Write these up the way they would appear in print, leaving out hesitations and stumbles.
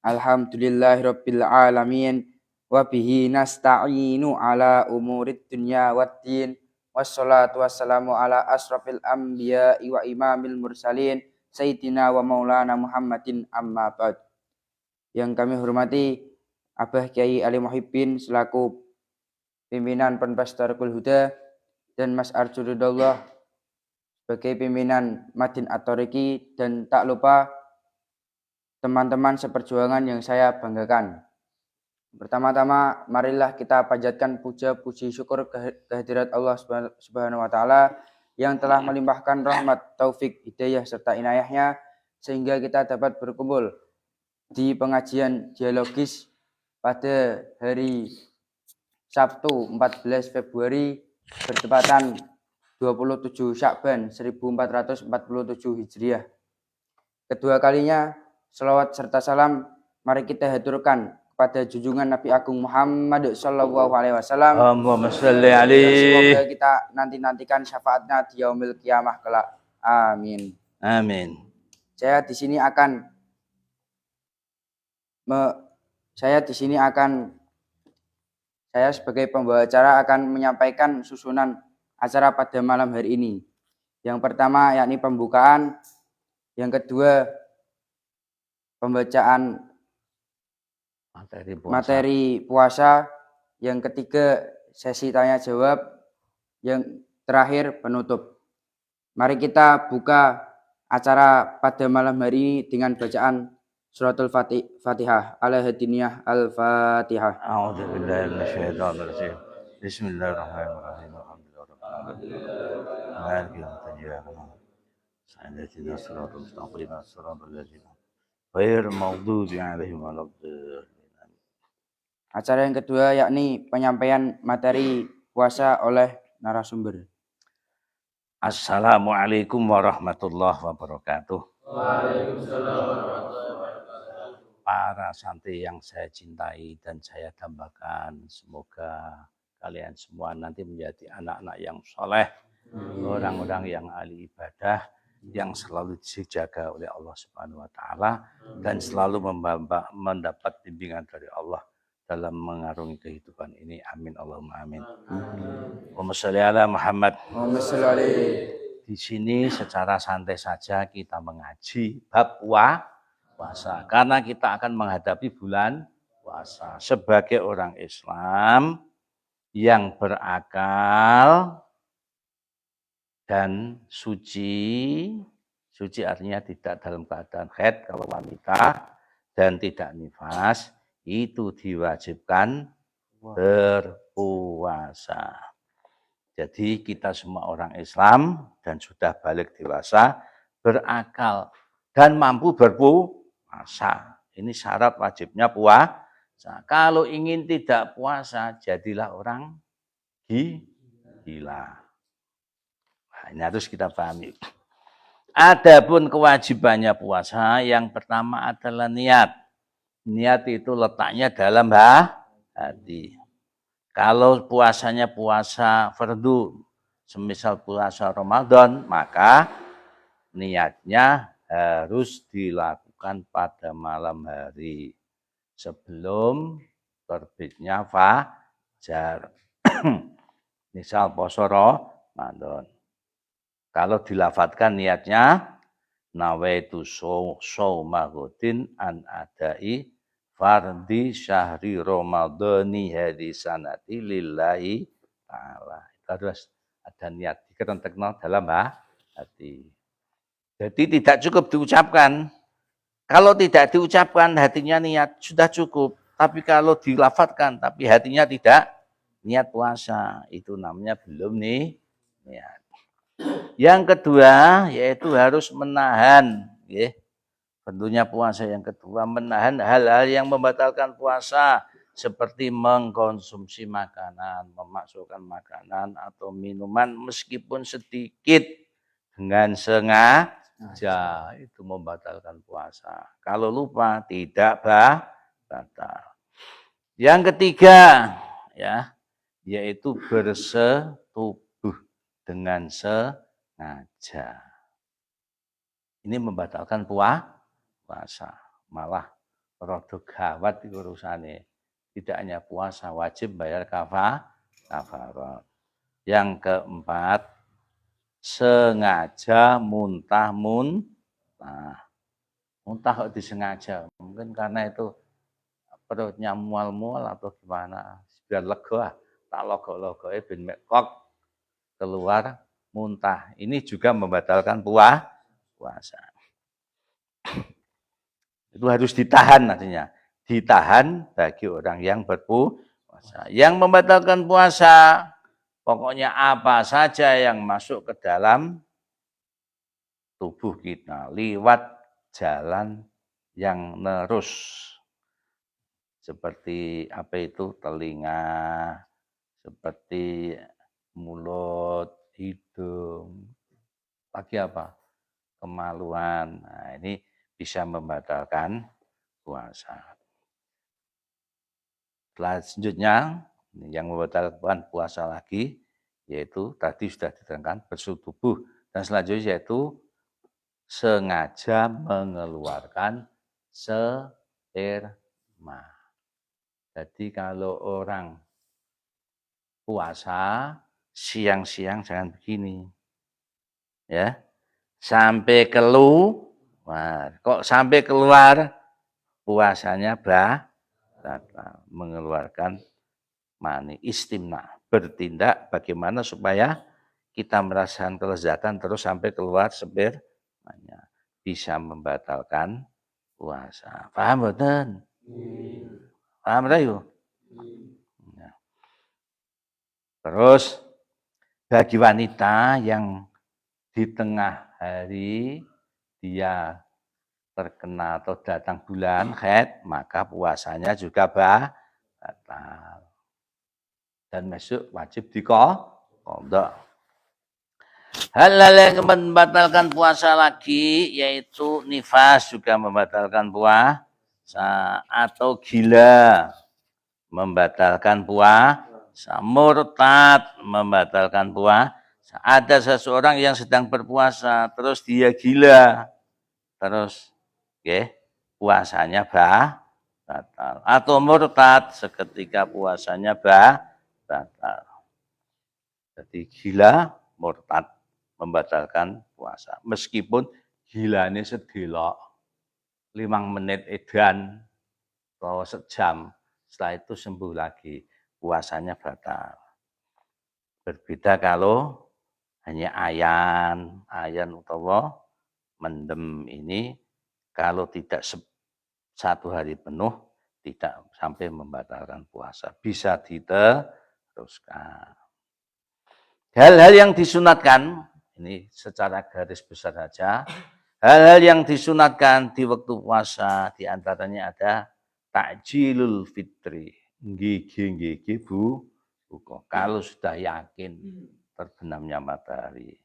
Alhamdulillahirabbil alamin wa bihi nasta'inu ala umurid dunya waddin wassalatu wassalamu ala asrafil anbiya'i wa imamil mursalin sayyidina wa maulana Muhammadin amma ba'd. Yang kami hormati Abah Kiai Ali Muhibbin selaku pimpinan Ponpes Darul Huda dan Mas Arjudullah sebagai pimpinan Madin At-Thoriqi, dan tak lupa teman-teman seperjuangan yang saya banggakan. Pertama-tama marilah kita panjatkan puja puji syukur kehadirat Allah Subhanahu wa taala yang telah melimpahkan rahmat, taufik, hidayah serta inayahnya sehingga kita dapat berkumpul di pengajian dialogis pada hari Sabtu 14 Februari bertepatan 27 Syakban 1447 Hijriah. Kedua kalinya selawat serta salam mari kita haturkan kepada junjungan Nabi Agung Muhammad sallallahu alaihi wasallam. Allahumma shalli alaihi. Semoga kita nantikan syafaatnya di yaumil kiamah kelak. Amin. Amin. Saya di sini sebagai pembawa acara akan menyampaikan susunan acara pada malam hari ini. Yang pertama yakni pembukaan, yang kedua pembacaan materi puasa, yang ketiga sesi tanya jawab, yang terakhir penutup. Mari kita buka acara pada malam hari ini dengan bacaan suratul Fatihah. Al-Hadiniyah Al-Fatihah. A'udzubillahi minasyaitonir rajim. Bismillahirrahmanirrahim. Acara yang kedua yakni penyampaian materi puasa oleh narasumber. Assalamualaikum warahmatullahi wabarakatuh. Waalaikumsalam warahmatullahi wabarakatuh. Para santri yang saya cintai dan saya dambakan, semoga kalian semua nanti menjadi anak-anak yang soleh, orang-orang yang ahli ibadah, yang selalu dijaga oleh Allah Subhanahu wa taala dan selalu mendapat bimbingan dari Allah dalam mengarungi kehidupan ini. Amin Allahumma amin. Allahumma sholli ala Muhammad. Di sini secara santai saja kita mengaji bab puasa karena kita akan menghadapi bulan puasa sebagai orang Islam yang berakal dan suci. Suci artinya tidak dalam keadaan haid kalau wanita dan tidak nifas, itu diwajibkan berpuasa. Jadi kita semua orang Islam dan sudah balik dewasa, berakal dan mampu berpuasa. Ini syarat wajibnya puasa. Kalau ingin tidak puasa, jadilah orang gila. Nah, ini harus kita pahami. Adapun kewajibannya puasa, yang pertama adalah niat. Niat itu letaknya dalam hati. Kalau puasanya puasa fardu, semisal puasa Ramadan, maka niatnya harus dilakukan pada malam hari sebelum terbitnya fajar. Misal puasa Ramadan. Kalau dilafatkan niatnya nawaitu shauma ghadin an adai fardhi syahri ramadhani hadisanati lillahi ta'ala. Itu harus ada niat dikerentekno dalam hati. Jadi tidak cukup diucapkan. Kalau tidak diucapkan hatinya niat sudah cukup. Tapi kalau dilafatkan tapi hatinya tidak niat puasa, itu namanya belum niat. Yang kedua yaitu harus menahan, tentunya puasa yang kedua menahan hal-hal yang membatalkan puasa seperti mengkonsumsi makanan, memasukkan makanan atau minuman meskipun sedikit dengan sengaja, itu membatalkan puasa. Kalau lupa tidak batal. Yang ketiga yaitu bersetubuh dengan sengaja. ini membatalkan puasa. Malah rada gawat iku urusane. Tidak hanya puasa, wajib bayar kafarat. Yang keempat, sengaja muntah. Muntah kok disengaja. Mungkin karena itu perutnya mual-mual atau gimana. Biar lega, tak logo-logoe ben mekok keluar muntah. Ini juga membatalkan puasa. Itu harus ditahan artinya. Ditahan bagi orang yang berpuasa. Yang membatalkan puasa, pokoknya apa saja yang masuk ke dalam tubuh kita lewat jalan yang nerus. Seperti apa itu? Telinga, seperti mulut, hidung. Lagi apa? Kemaluan. Nah, ini bisa membatalkan puasa. Selanjutnya yang membatalkan puasa lagi yaitu tadi sudah diterangkan bersetubuh dan selanjutnya yaitu sengaja mengeluarkan sperma. Jadi kalau orang puasa siang-siang jangan begini. Ya. Sampai keluar. Kok sampai keluar puasanya batal, mengeluarkan mani, istimna, bertindak bagaimana supaya kita merasakan kelezatan terus sampai keluar spermanya, bisa membatalkan puasa. Paham mboten? Paham ra yo? Ya. Terus bagi wanita yang di tengah hari dia terkena atau datang bulan haid, maka puasanya juga batal. Dan masuk wajib diqadha. Hal-hal yang membatalkan puasa lagi yaitu nifas juga membatalkan puasa atau gila membatalkan puasa, murtad membatalkan puasa. Ada seseorang yang sedang berpuasa terus dia gila. Terus puasanya batal atau murtad seketika puasanya batal. Jadi gila, murtad membatalkan puasa. Meskipun gilane sedelok 5 menit edan atau sejam, setelah itu sembuh lagi, puasanya batal. Berbeda kalau hanya ayan utawa mendem ini kalau tidak 1 hari penuh tidak sampai membatalkan puasa, bisa diteruskan. Hal-hal yang disunatkan ini secara garis besar saja. Hal-hal yang disunatkan di waktu puasa diantaranya ada takjilul fitri, gigi buka. Kalau sudah yakin terbenamnya matahari.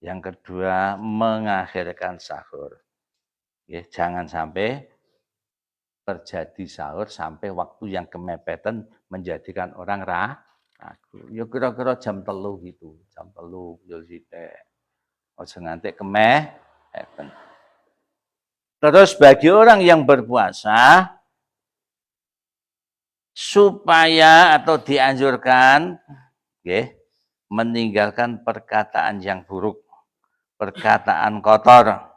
Yang kedua, mengakhirkan sahur. Jangan sampai terjadi sahur sampai waktu yang kemepetan menjadikan orang ragu. Ya kira-kira jam 3 gitu. Jam 3 yo sithik. Aja nganti kemepetan. Terus bagi orang yang berpuasa supaya atau dianjurkan meninggalkan perkataan yang buruk, perkataan kotor.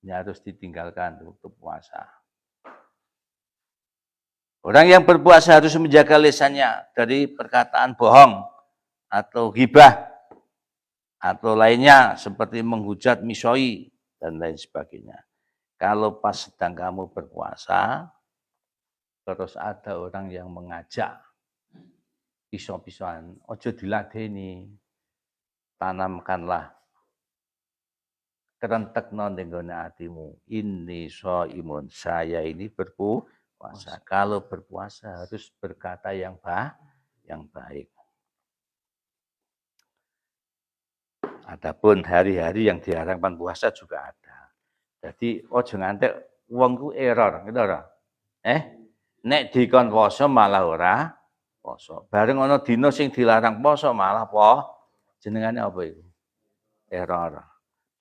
Ini harus ditinggalkan untuk puasa. Orang yang berpuasa harus menjaga lisannya dari perkataan bohong atau ghibah atau lainnya seperti menghujat, misoi dan lain sebagainya. Kalau pas sedang kamu berpuasa, terus ada orang yang mengajak piso-pisoan, ojo diladeni, tanamkanlah kerentekno ning gone atimu. Inni shaimun, saya ini berpuasa. Kalau berpuasa harus berkata yang baik. Adapun hari-hari yang diharapkan puasa juga ada. Jadi ojo ngantek wong ku error, gitu ora? Nek dikon poso malah ora poso. Bareng ana dina sing dilarang poso malah jenengane apa iku? Error.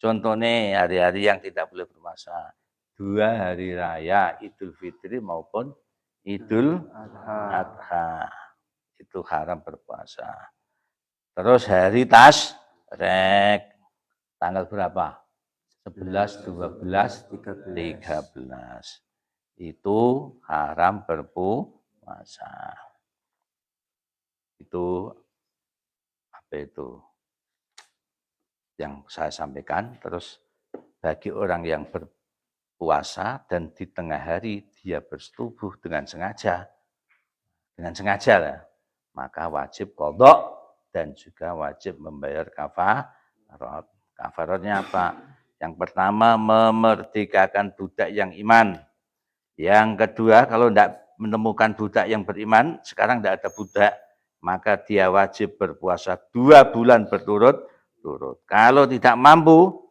Contohnya hari-hari yang tidak boleh berpuasa. 2 hari raya Idul Fitri maupun Idul Adha. Itu haram berpuasa. Terus hari Tasyrik. Tanggal berapa? 11, 12, 13. Itu haram berpuasa. Itu apa itu? Yang saya sampaikan. Terus bagi orang yang berpuasa dan di tengah hari dia bersetubuh dengan sengaja lah, maka wajib qadha dan juga wajib membayar kafarat. Kafaratnya apa? Yang pertama memerdekakan budak yang iman. Yang kedua, kalau tidak menemukan budak yang beriman, sekarang tidak ada budak, maka dia wajib berpuasa 2 bulan berturut-turut. Kalau tidak mampu,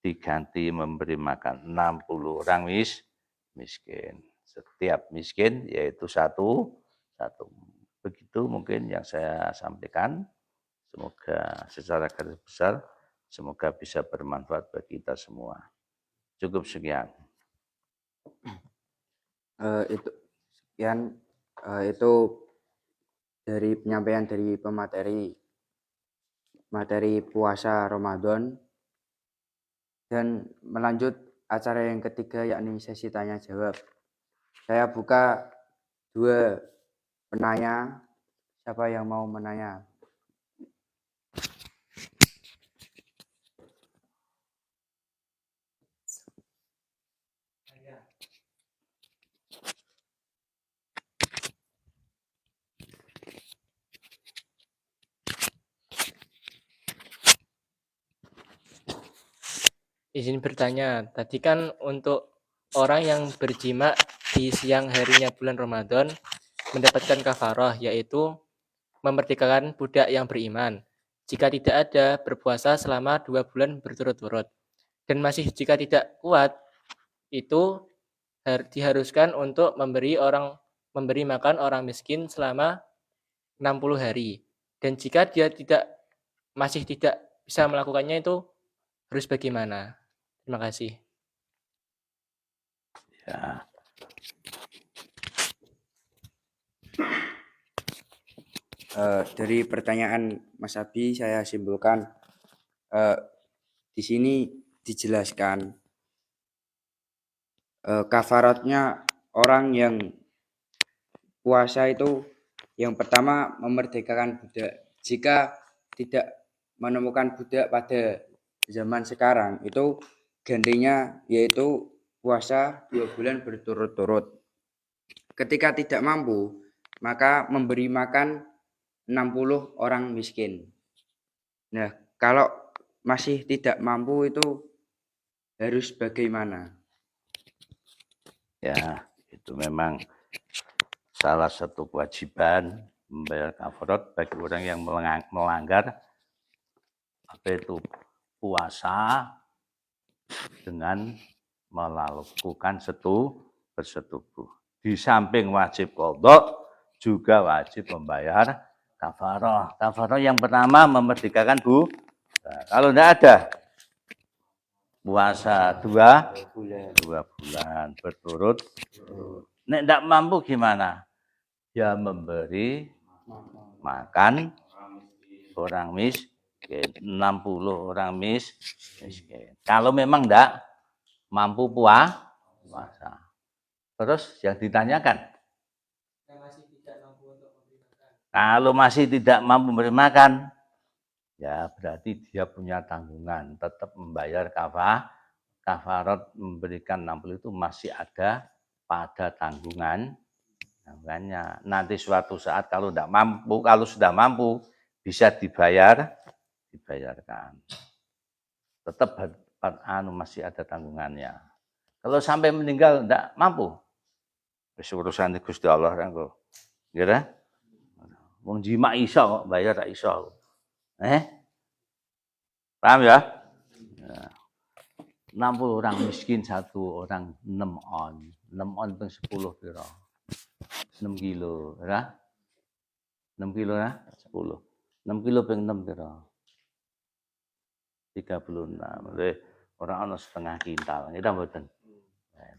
diganti memberi makan 60 orang miskin. Setiap miskin yaitu satu. Begitu mungkin yang saya sampaikan. Semoga secara garis besar, semoga bisa bermanfaat bagi kita semua. Cukup sekian. Itu sekian, itu dari penyampaian dari materi puasa Ramadan, dan melanjut acara yang ketiga yakni sesi tanya jawab. Saya buka 2 penanya. Siapa yang mau menanya? Izin bertanya, tadi kan untuk orang yang berjima di siang harinya bulan Ramadan mendapatkan kafarah, yaitu memerdekakan budak yang beriman. Jika tidak ada, berpuasa selama 2 bulan berturut-turut. Dan masih jika tidak kuat, itu diharuskan untuk memberi makan orang miskin selama 60 hari. Dan jika dia masih tidak bisa melakukannya, itu harus bagaimana? Terima kasih. Ya. Dari pertanyaan Mas Abi saya simpulkan, di sini dijelaskan kafaratnya orang yang puasa itu yang pertama memerdekakan budak. Jika tidak menemukan budak pada zaman sekarang, itu gantinya yaitu puasa 2 bulan berturut-turut. Ketika tidak mampu, maka memberi makan 60 orang miskin. Nah, kalau masih tidak mampu itu harus bagaimana? Ya, itu memang salah satu kewajiban membayar kafarat bagi orang yang melanggar apa itu puasa dengan melakukan bersetubuh. Di samping wajib qadha juga wajib membayar kafarah. Kafarah yang pertama memerdekakan kalau tidak ada puasa 2 bulan berturut. Nek tidak mampu gimana? Ya memberi makan orang miskin, 60 orang miskin. Kalau memang tidak mampu puasa. Terus yang ditanyakan, kalau masih tidak mampu memberi makan, ya berarti dia punya tanggungan, tetap membayar kafarat, memberikan 60 itu masih ada pada tanggungannya. Nanti suatu saat kalau tidak mampu, kalau sudah mampu bisa dibayarkan. Tetap masih ada tanggungannya. Kalau sampai meninggal tidak mampu, urusan Gusti Allah kan kok. Kira? Wong jima iso kok bayar tak iso. Paham ya? 60 orang miskin, 1 orang 6 on. 6 on peng 10 piro? 6 kilo, ya? 6 kilo ya? 10. 6 kilo peng 6 piro? 36. Orang ono setengah kintal. Kita mboten.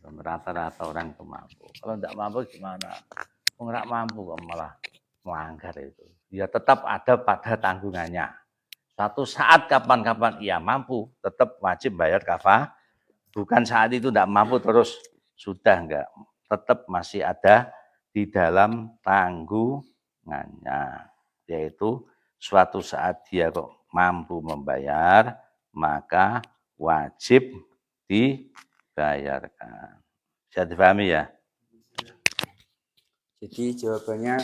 Rata-rata orang itu mampu. Kalau tidak mampu gimana? Nggak mampu kok malah melanggar itu. Ya tetap ada pada tanggungannya. Suatu saat kapan-kapan ia mampu, tetap wajib bayar kafah. Bukan saat itu tidak mampu terus sudah enggak. Tetap masih ada di dalam tanggungannya. Yaitu suatu saat dia kok mampu membayar, maka wajib dibayarkan. Bisa dipahami ya? Jadi jawabannya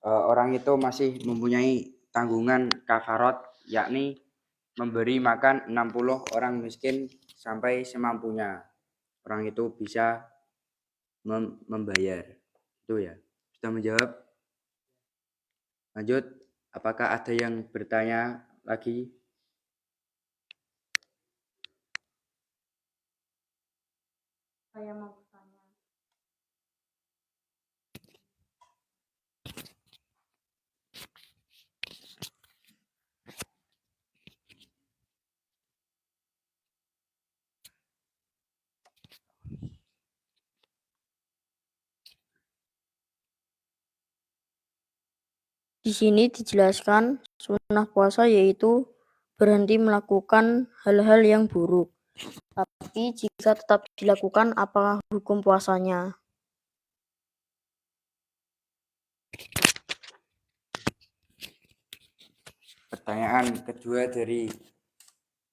orang itu masih mempunyai tanggungan kafarat, yakni memberi makan 60 orang miskin sampai semampunya. Orang itu bisa membayar. Itu ya. Sudah menjawab? Lanjut. Apakah ada yang bertanya lagi? Saya mau bertanya. Di sini dijelaskan sunnah puasa yaitu berhenti melakukan hal-hal yang buruk. Tapi jika tetap dilakukan, apakah hukum puasanya? Pertanyaan kedua dari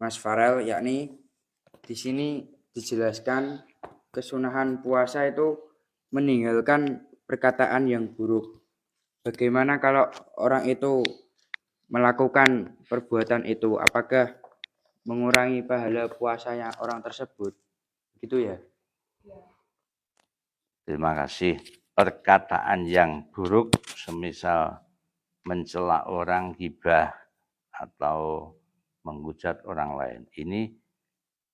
Mas Farel, yakni di sini dijelaskan kesunahan puasa itu meninggalkan perkataan yang buruk. Bagaimana kalau orang itu melakukan perbuatan itu? Apakah mengurangi pahala puasanya orang tersebut? Gitu ya? Terima kasih. Perkataan yang buruk semisal mencela orang, gibah atau menghujat orang lain. Ini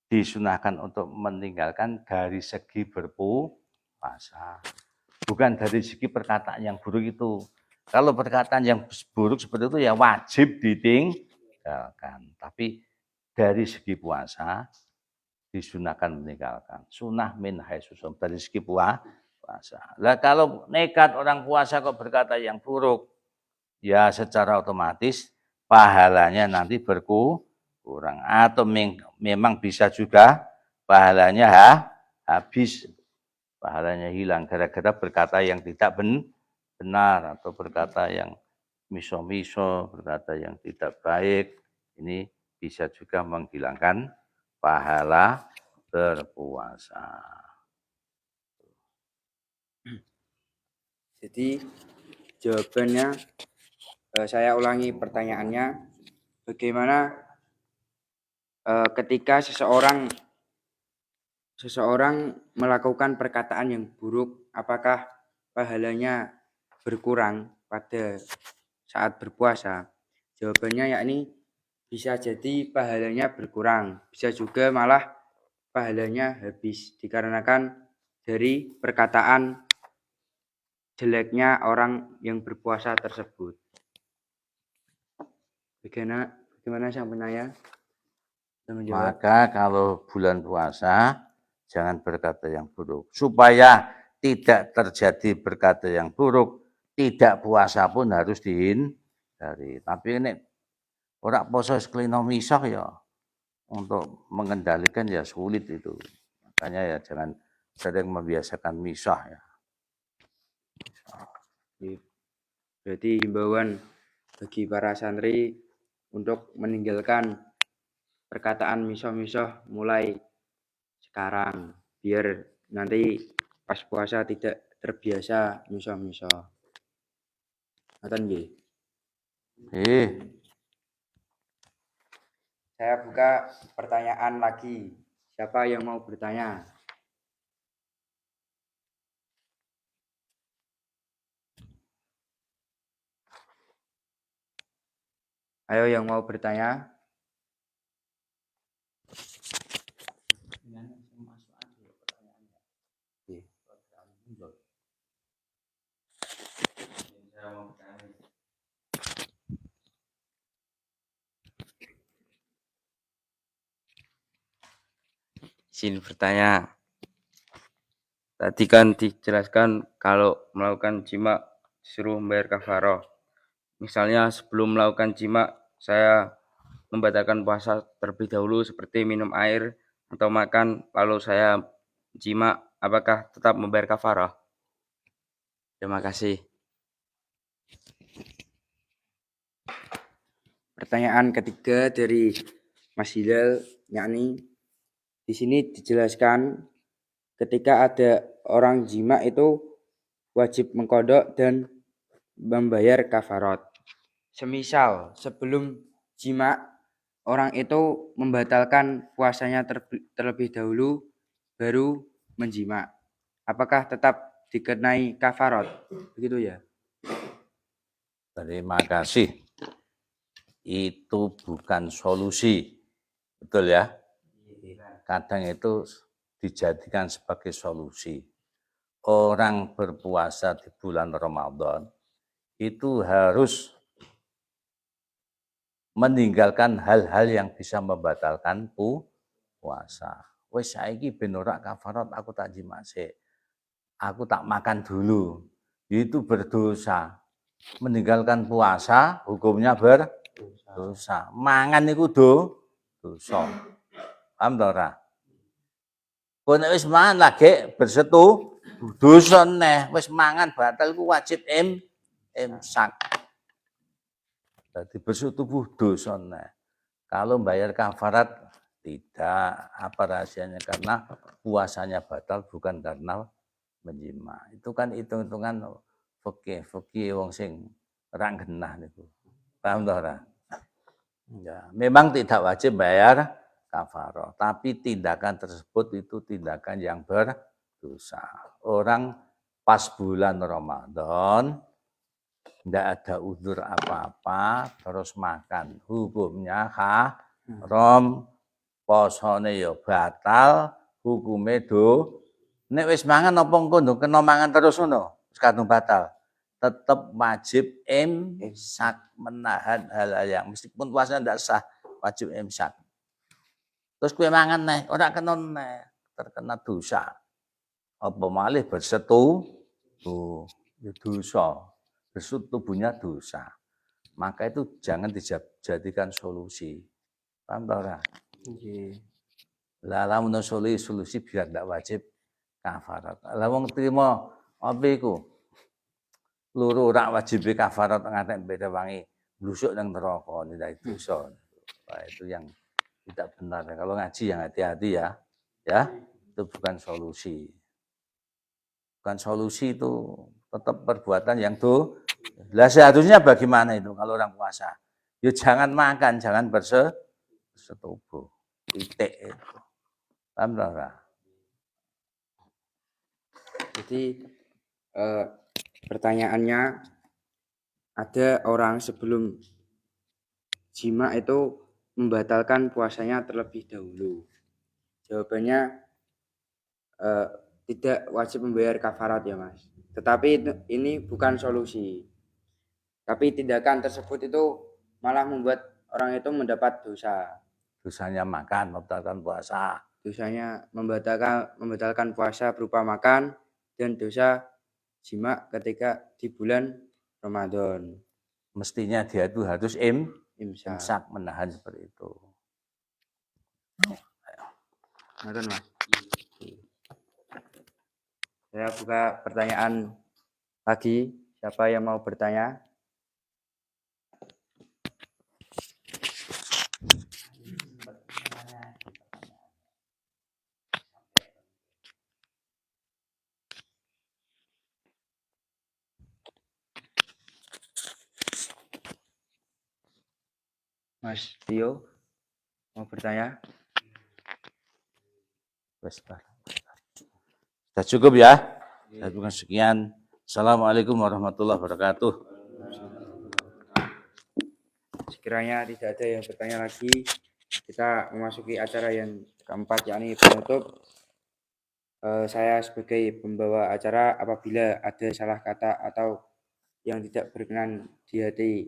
disunahkan untuk meninggalkan dari segi berpuasa. Bukan dari segi perkataan yang buruk itu. Kalau perkataan yang buruk seperti itu ya wajib ditinggalkan. Tapi dari segi puasa disunahkan meninggalkan. Sunnah min haitsusum dari segi puasa. Lah kalau nekat orang puasa kok berkata yang buruk, ya secara otomatis pahalanya nanti berkurang. Atau memang bisa juga pahalanya habis. Pahalanya hilang gara-gara berkata yang tidak benar atau berkata yang miso-miso, berkata yang tidak baik. Ini bisa juga menghilangkan pahala berpuasa. Jadi jawabannya saya ulangi pertanyaannya. Bagaimana ketika seseorang melakukan perkataan yang buruk, apakah pahalanya berkurang pada saat berpuasa? Jawabannya yakni bisa jadi pahalanya berkurang, bisa juga malah pahalanya habis dikarenakan dari perkataan jeleknya orang yang berpuasa tersebut. Bagaimana sang penanya? Maka kalau bulan puasa jangan berkata yang buruk. Supaya tidak terjadi berkata yang buruk, tidak puasa pun harus dihindari. Tapi ini orang puasa sekelino misah ya untuk mengendalikan ya sulit itu. Makanya ya jangan sering membiasakan misah ya. Berarti himbauan bagi para santri untuk meninggalkan perkataan misoh-misoh mulai sekarang biar nanti pas puasa tidak terbiasa misoh-misoh. Ngoten nggih. Saya buka pertanyaan lagi. Siapa yang mau bertanya? Ayo yang mau bertanya. Izin bertanya. Tadi kan dijelaskan kalau melakukan jima disuruh membayar kafaroh. Misalnya sebelum melakukan jima, saya membatalkan puasa terlebih dahulu seperti minum air atau makan, lalu saya jima, apakah tetap membayar kafaroh? Terima kasih. Pertanyaan ketiga dari Mas Hilal, yakni di sini dijelaskan ketika ada orang jima itu wajib mengkodok dan membayar kafarat. Semisal sebelum jima orang itu membatalkan puasanya terlebih dahulu baru menjima, apakah tetap dikenai kafarat? Begitu ya? Terima kasih. Itu bukan solusi. Betul ya? Kadang itu dijadikan sebagai solusi. Orang berpuasa di bulan Ramadan itu harus meninggalkan hal-hal yang bisa membatalkan puasa. Wes saiki ben ora kafarat aku tak jimase. Aku tak makan dulu. Itu berdosa. Meninggalkan puasa hukumnya berdosa. Mangan niku dosa. Paham ta ora? Kowe nek wis mangan lagi bersetu dosa neh. Wis mangan batal ku wajib imsak. Jadi bersetubuh dosa neh. Kalau bayar kafarat tidak. Apa rahasianya? Karena puasanya batal bukan karena menjima. Itu kan hitung-hitungan fikih wong sing ora genah niku. Paham ta ora? Ya, memang tidak wajib bayar kafarah, tapi tindakan tersebut itu tindakan yang berdosa. Orang pas bulan Ramadan tidak ada uzur apa-apa terus makan, hukumnya haram, posone ya batal, hukume nek wis mangan apa engko kena mangan terus ngono, wis kadung batal. Tetap wajib imsak, menahan hal-hal yang meskipun puasa tidak sah, wajib imsak. Terus kue mangan neh, ora kena neh, terkena dosa. Apa malih bersetubuh, ya dosa. Bersetubuhnya dosa. Maka itu jangan dijadikan solusi. Paham ta ora? Nggih. Lah lamun solusi biar tidak wajib kafarat. Lah wong trimo apa iku? Loro ora wajib kafarat ngantek beda wangi blusuk nang neraka nilai dosa. Wah, itu yang tidak benar. Kalau ngaji yang hati-hati ya. Ya, itu bukan solusi. Bukan solusi itu tetap perbuatan yang lah seharusnya bagaimana itu kalau orang puasa? Ya jangan makan, jangan bersetubuh. Titik itu. Paham ora? Jadi pertanyaannya, ada orang sebelum jima itu membatalkan puasanya terlebih dahulu. Jawabannya tidak wajib membayar kafarat ya Mas. Tetapi ini bukan solusi. Tapi tindakan tersebut itu malah membuat orang itu mendapat dosa. Dosanya makan, membatalkan puasa. Dosanya membatalkan puasa berupa makan dan dosa jima ketika di bulan Ramadan. Mestinya dia itu harus Imsak. imsak, menahan seperti itu. Ngoten Mas. Saya buka pertanyaan lagi. Siapa yang mau bertanya? Mas Tio mau bertanya? Sudah cukup ya? Saya bukan sekian. Assalamualaikum warahmatullahi wabarakatuh. Sekiranya tidak ada yang bertanya lagi, kita memasuki acara yang keempat, yakni penutup. Saya sebagai pembawa acara, apabila ada salah kata atau yang tidak berkenan di hati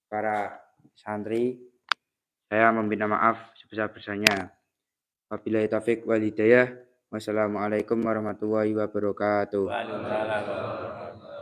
para santri, saya meminta maaf sebesar-besarnya. Wabillahi taufik wal hidayah. Wassalamualaikum warahmatullahi wabarakatuh. Waalaikumsalam warahmatullahi wabarakatuh.